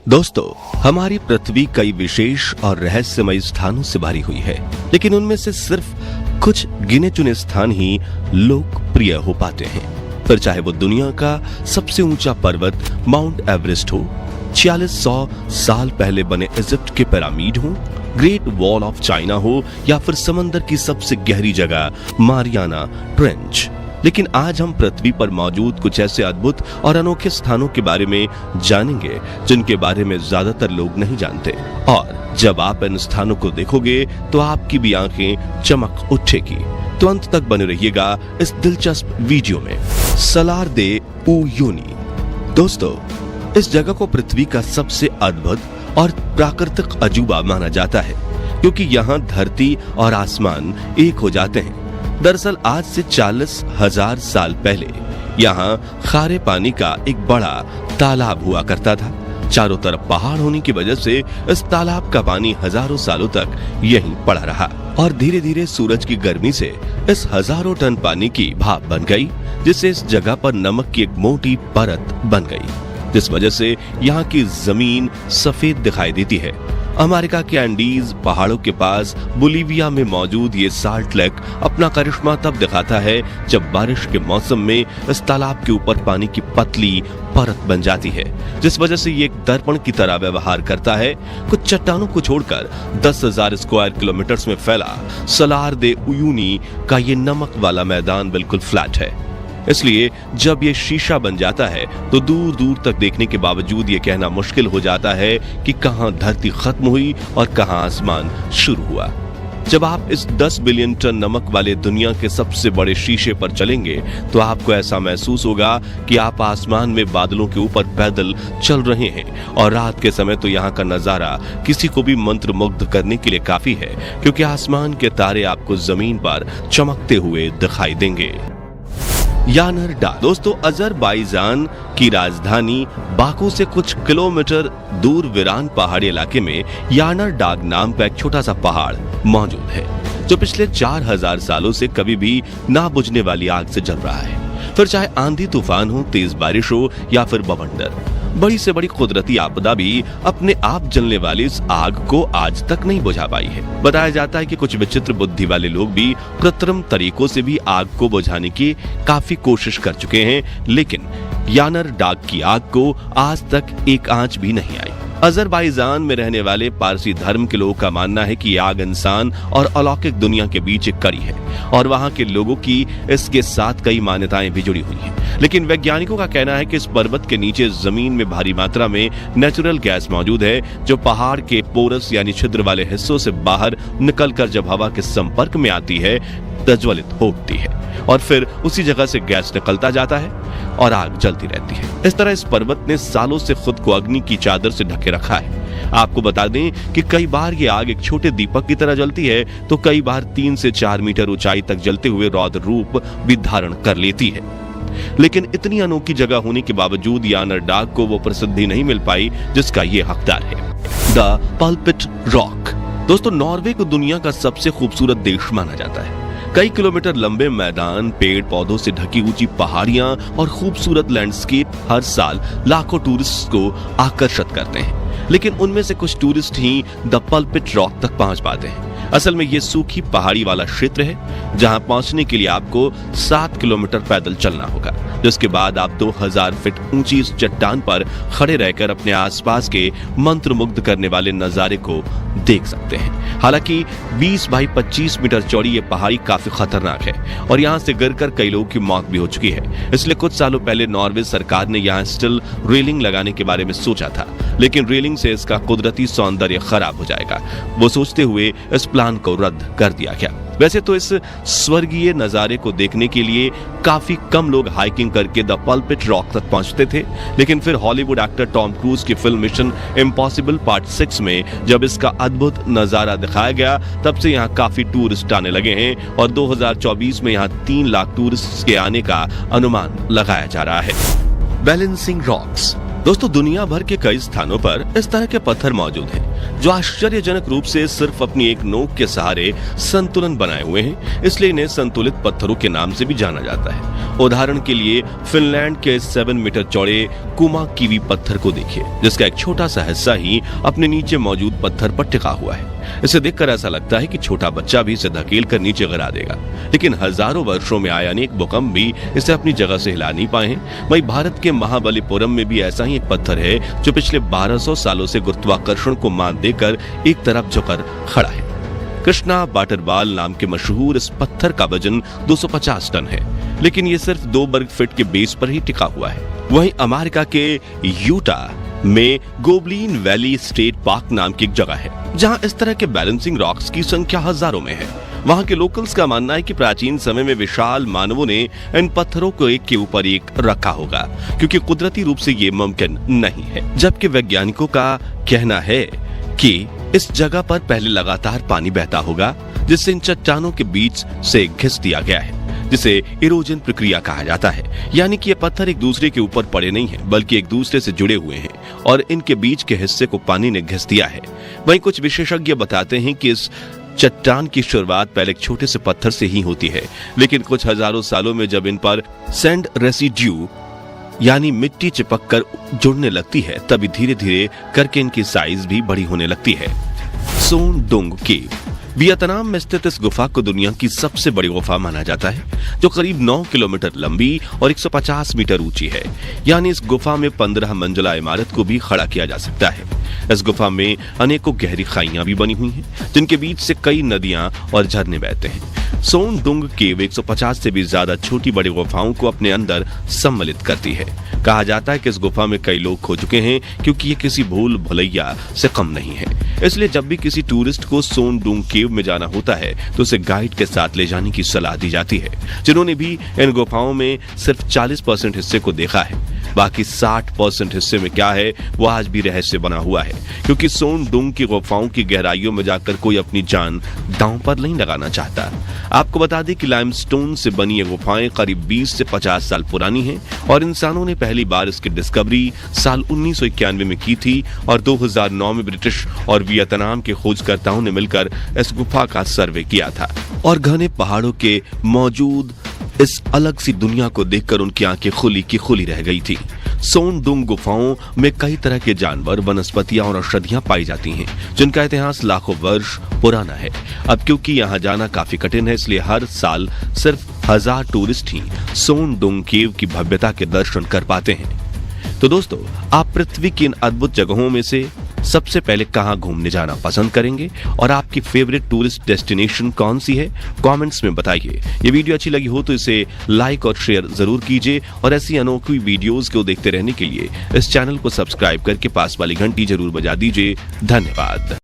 दोस्तों, हमारी पृथ्वी कई विशेष और रहस्यमय स्थानों से भरी हुई है, लेकिन उनमें से सिर्फ कुछ गिने चुने स्थान ही लोकप्रिय हो पाते हैं। फिर चाहे वो दुनिया का सबसे ऊंचा पर्वत माउंट एवरेस्ट हो, 4600 साल पहले बने इजिप्ट के पिरामिड हो, ग्रेट वॉल ऑफ चाइना हो या फिर समंदर की सबसे गहरी जगह मारियाना ट्रेंच। लेकिन आज हम पृथ्वी पर मौजूद कुछ ऐसे अद्भुत और अनोखे स्थानों के बारे में जानेंगे जिनके बारे में ज्यादातर लोग नहीं जानते, और जब आप इन स्थानों को देखोगे तो आपकी भी आंखें चमक उठेगी। तो अंत तक बने रहिएगा इस दिलचस्प वीडियो में। सलार दे उयुनी। दोस्तों, इस जगह को पृथ्वी का सबसे अद्भुत और प्राकृतिक अजूबा माना जाता है, क्योंकि यहाँ धरती और आसमान एक हो जाते हैं। दरअसल आज से 40,000 साल पहले यहाँ खारे पानी का एक बड़ा तालाब हुआ करता था। चारों तरफ पहाड़ होने की वजह से इस तालाब का पानी हजारों सालों तक यहीं पड़ा रहा, और धीरे धीरे सूरज की गर्मी से इस हजारों टन पानी की भाप बन गई, जिससे इस जगह पर नमक की एक मोटी परत बन गई, जिस वजह से यहाँ की जमीन सफेद दिखाई देती है। अमेरिका के एंडीज पहाड़ों के पास बोलिविया में मौजूद ये साल्ट लेक अपना करिश्मा तब दिखाता है जब बारिश के मौसम में इस तालाब के ऊपर पानी की पतली परत बन जाती है, जिस वजह से ये एक दर्पण की तरह व्यवहार करता है। कुछ चट्टानों को छोड़कर 10,000 स्क्वायर किलोमीटर में फैला सलार दे उयुनी का ये नमक वाला मैदान बिल्कुल फ्लैट है। इसलिए जब ये शीशा बन जाता है तो दूर दूर तक देखने के बावजूद ये कहना मुश्किल हो जाता है कि कहां धरती खत्म हुई और कहां आसमान शुरू हुआ। जब आप इस 10 बिलियन टन नमक वाले दुनिया के सबसे बड़े शीशे पर चलेंगे तो आपको ऐसा महसूस होगा कि आप आसमान में बादलों के ऊपर पैदल चल रहे हैं, और रात के समय तो यहाँ का नजारा किसी को भी मंत्रमुग्ध करने के लिए काफी है, क्योंकि आसमान के तारे आपको जमीन पर चमकते हुए दिखाई देंगे। यानर डाग। दोस्तों, अजरबैजान की राजधानी बाकू से कुछ किलोमीटर दूर वीरान पहाड़ी इलाके में यानर डाग नाम का एक छोटा सा पहाड़ मौजूद है, जो पिछले 4000 सालों से कभी भी ना बुझने वाली आग से जल रहा है। फिर चाहे आंधी तूफान हो, तेज बारिश हो या फिर बवंडर, बड़ी से बड़ी कुदरती आपदा भी अपने आप जलने वाली इस आग को आज तक नहीं बुझा पाई है। बताया जाता है कि कुछ विचित्र बुद्धि वाले लोग भी कृत्रिम तरीकों से भी आग को बुझाने की काफी कोशिश कर चुके हैं, लेकिन यानर डाग की आग को आज तक एक आंच भी नहीं आई। अजरबैजान में रहने वाले पारसी धर्म के लोगों का मानना है कि ये आग इंसान और अलौकिक दुनिया के बीच एक कड़ी है, और वहाँ के लोगों की इसके साथ कई मान्यताएं भी जुड़ी हुई हैं। लेकिन वैज्ञानिकों का कहना है कि इस पर्वत के नीचे जमीन में भारी मात्रा में नेचुरल गैस मौजूद है, जो पहाड़ के पोरस यानी छिद्र वाले हिस्सों से बाहर निकलकर जब हवा के संपर्क में आती है प्रज्वलित हो उठती है, और फिर उसी जगह से गैस निकलता जाता है और आग जलती रहती है। इस तरह इस पर्वत ने सालों से खुद को अग्नि की चादर से ढके रखा है। आपको बता दें कि कई बार ये आग एक छोटे दीपक की तरह जलती है, तो कई बार 3 से 4 मीटर ऊंचाई तक जलते हुए रौद्र रूप भी धारण कर लेती है। लेकिन इतनी अनोखी जगह होने के बावजूद यानर डाग को वो प्रसिद्धि नहीं मिल पाई जिसका ये हकदार है। The pulpit rock. दोस्तों, नॉर्वे को दुनिया का सबसे खूबसूरत देश माना जाता है। कई किलोमीटर लंबे मैदान, पेड़ पौधों से ढकी ऊंची पहाड़ियां और खूबसूरत लैंडस्केप हर साल लाखों टूरिस्ट को आकर्षित करते हैं, लेकिन उनमें से कुछ tourist he the pulpit rock तक पहुंच पाते हैं। असल में ये सूखी पहाड़ी वाला क्षेत्र है जहां पहुंचने के लिए आपको 7 किलोमीटर पैदल चलना होगा, जिसके बाद आप 2000 फीट ऊंची इस चट्टान पर खड़े रहकर अपने आसपास के मंत्रमुग्ध करने वाले नजारे को देख सकते हैं। हालांकि 20 बाई 25 मीटर चौड़ी ये पहाड़ी काफी खतरनाक है, और यहाँ से गिरकर कई लोगों की मौत भी हो चुकी है। इसलिए कुछ सालों पहले नॉर्वे सरकार ने यहाँ स्टिल रेलिंग लगाने के बारे में सोचा था, लेकिन रेलिंग से इसका कुदरती सौंदर्य खराब हो जाएगा, वो सोचते हुए इस प्लान को रद्द कर दिया गया। वैसे तो इस स्वर्गीय नजारे को देखने के लिए काफी कम लोग हाइकिंग करके द पल्पिट रॉक तक पहुंचते थे, लेकिन फिर हॉलीवुड एक्टर टॉम क्रूज की फिल्म मिशन इम्पॉसिबल पार्ट 6 में जब इसका अद्भुत नजारा दिखाया गया, तब से यहाँ काफी टूरिस्ट आने लगे हैं, और 2024 में यहाँ 3 लाख टूरिस्ट के आने का अनुमान लगाया जा रहा है। Balancing rocks. दोस्तों, दुनिया भर के कई स्थानों पर इस तरह के पत्थर मौजूद हैं जो आश्चर्यजनक रूप से सिर्फ अपनी एक नोक के सहारे संतुलन बनाए हुए हैं, इसलिए इन्हें संतुलित पत्थरों के नाम से भी जाना जाता है। उदाहरण के लिए फिनलैंड के 7 मीटर चौड़े कुमा कीवी पत्थर को देखिए, जिसका एक छोटा सा हिस्सा ही अपने नीचे मौजूद पत्थर पर टिका हुआ है। इसे देखकर ऐसा लगता है कि छोटा बच्चा भी इसे धकेल कर नीचे गिरा देगा, लेकिन हजारों वर्षों में आए अनेक भूकंप भी इसे अपनी जगह से हिला नहीं पाए हैं। वहीं भारत के महाबलीपुरम में भी ऐसा ही एक पत्थर है जो पिछले 1200 सालों से गुरुत्वाकर्षण को मात देकर एक तरफ झुककर खड़ा है। कृष्णा वाटरफॉल नाम के मशहूर इस पत्थर का वजन 250 टन है, लेकिन ये सिर्फ 2 वर्ग फीट के बेस पर ही टिका हुआ है। वहीं अमेरिका के यूटा में गोबलिन वैली स्टेट पार्क नाम की एक जगह है जहां इस तरह के बैलेंसिंग रॉक्स की संख्या हजारों में है। वहां के लोकल्स का मानना है कि प्राचीन समय में विशाल मानवों ने इन पत्थरों को एक के ऊपर एक रखा होगा, क्योंकि कुदरती रूप से ये मुमकिन नहीं है। जबकि वैज्ञानिकों का कहना है कि इस जगह पर पहले लगातार पानी बहता होगा, जिससे इन चट्टानों के बीच से घिस दिया गया है, जिसे इरोजन प्रक्रिया कहा जाता है। यानी कि ये पत्थर एक दूसरे के ऊपर पड़े नहीं हैं, बल्कि एक दूसरे से जुड़े हुए हैं और इनके बीच के हिस्से को पानी ने घिस दिया है। वहीं कुछ विशेषज्ञ बताते हैं कि इस चट्टान की शुरुआत पहले एक छोटे से पत्थर से ही होती है, लेकिन कुछ हजारों सालों में जब इन पर सैंड रेसिड्यू यानी मिट्टी चिपक कर जुड़ने लगती है, तभी धीरे धीरे करके इनकी साइज भी बड़ी होने लगती है। सोन डोंग केव वियतनाम में स्थित इस गुफा को दुनिया की सबसे बड़ी गुफा माना जाता है, जो करीब 9 किलोमीटर लंबी और 150 मीटर ऊंची है। यानी इस गुफा में 15 मंजिला इमारत को भी खड़ा किया जा सकता है। इस गुफा में अनेकों गहरी खाइयां भी बनी हुई हैं, जिनके बीच से कई नदियां और झरने बहते हैं। सोन डुंग केव 150 से भी ज्यादा छोटी बड़ी गुफाओं को अपने अंदर सम्मिलित करती है। कहा जाता है कि इस गुफा में कई लोग खो चुके हैं, क्योंकि ये किसी भूल भुलैया से कम नहीं है। इसलिए जब भी किसी टूरिस्ट को सोन डुंग केव में जाना होता है तो उसे गाइड के साथ ले जाने की सलाह दी जाती है, जिन्होंने भी इन गुफाओं में सिर्फ 40% हिस्से को देखा है। बाकी 60% हिस्से में क्या है वो आज भी रहस्य बना हुआ है, क्योंकि सोन डुंग की गुफाओं की गहराइयों में जाकर कोई अपनी जान दांव पर नहीं लगाना चाहता। आपको बता दें कि लाइमस्टोन से बनी ये गुफाएं करीब 20 से 50 साल पुरानी हैं और इंसानों ने पहली बार इसकी डिस्कवरी साल 1991 में की थी और 2009 में ब्रिटिश और वियतनाम के खोजकर्ताओं ने मिलकर इस गुफा का सर्वे किया था और घने पहाड़ों के मौजूद इस अलग सी दुनिया को देखकर उनकी आंखें खुली की खुली रह गई थी। सोन डुंग गुफाओं में कई तरह के जानवर, वनस्पतियां और औषधियां पाई जाती हैं, जिनका इतिहास लाखों वर्ष पुराना है। अब क्योंकि यहाँ जाना काफी कठिन है, इसलिए हर साल सिर्फ 1000 टूरिस्ट ही सोन डुंग केव की भव्यता के दर्शन कर पाते हैं। तो दोस्तों, आप पृथ्वी की इन अद्भुत जगहों में से सबसे पहले कहां घूमने जाना पसंद करेंगे और आपकी फेवरेट टूरिस्ट डेस्टिनेशन कौन सी है? कमेंट्स में बताइए। ये वीडियो अच्छी लगी हो तो इसे लाइक और शेयर जरूर कीजिए और ऐसी अनोखी वीडियोस को देखते रहने के लिए इस चैनल को सब्सक्राइब करके पास वाली घंटी जरूर बजा दीजिए। धन्यवाद।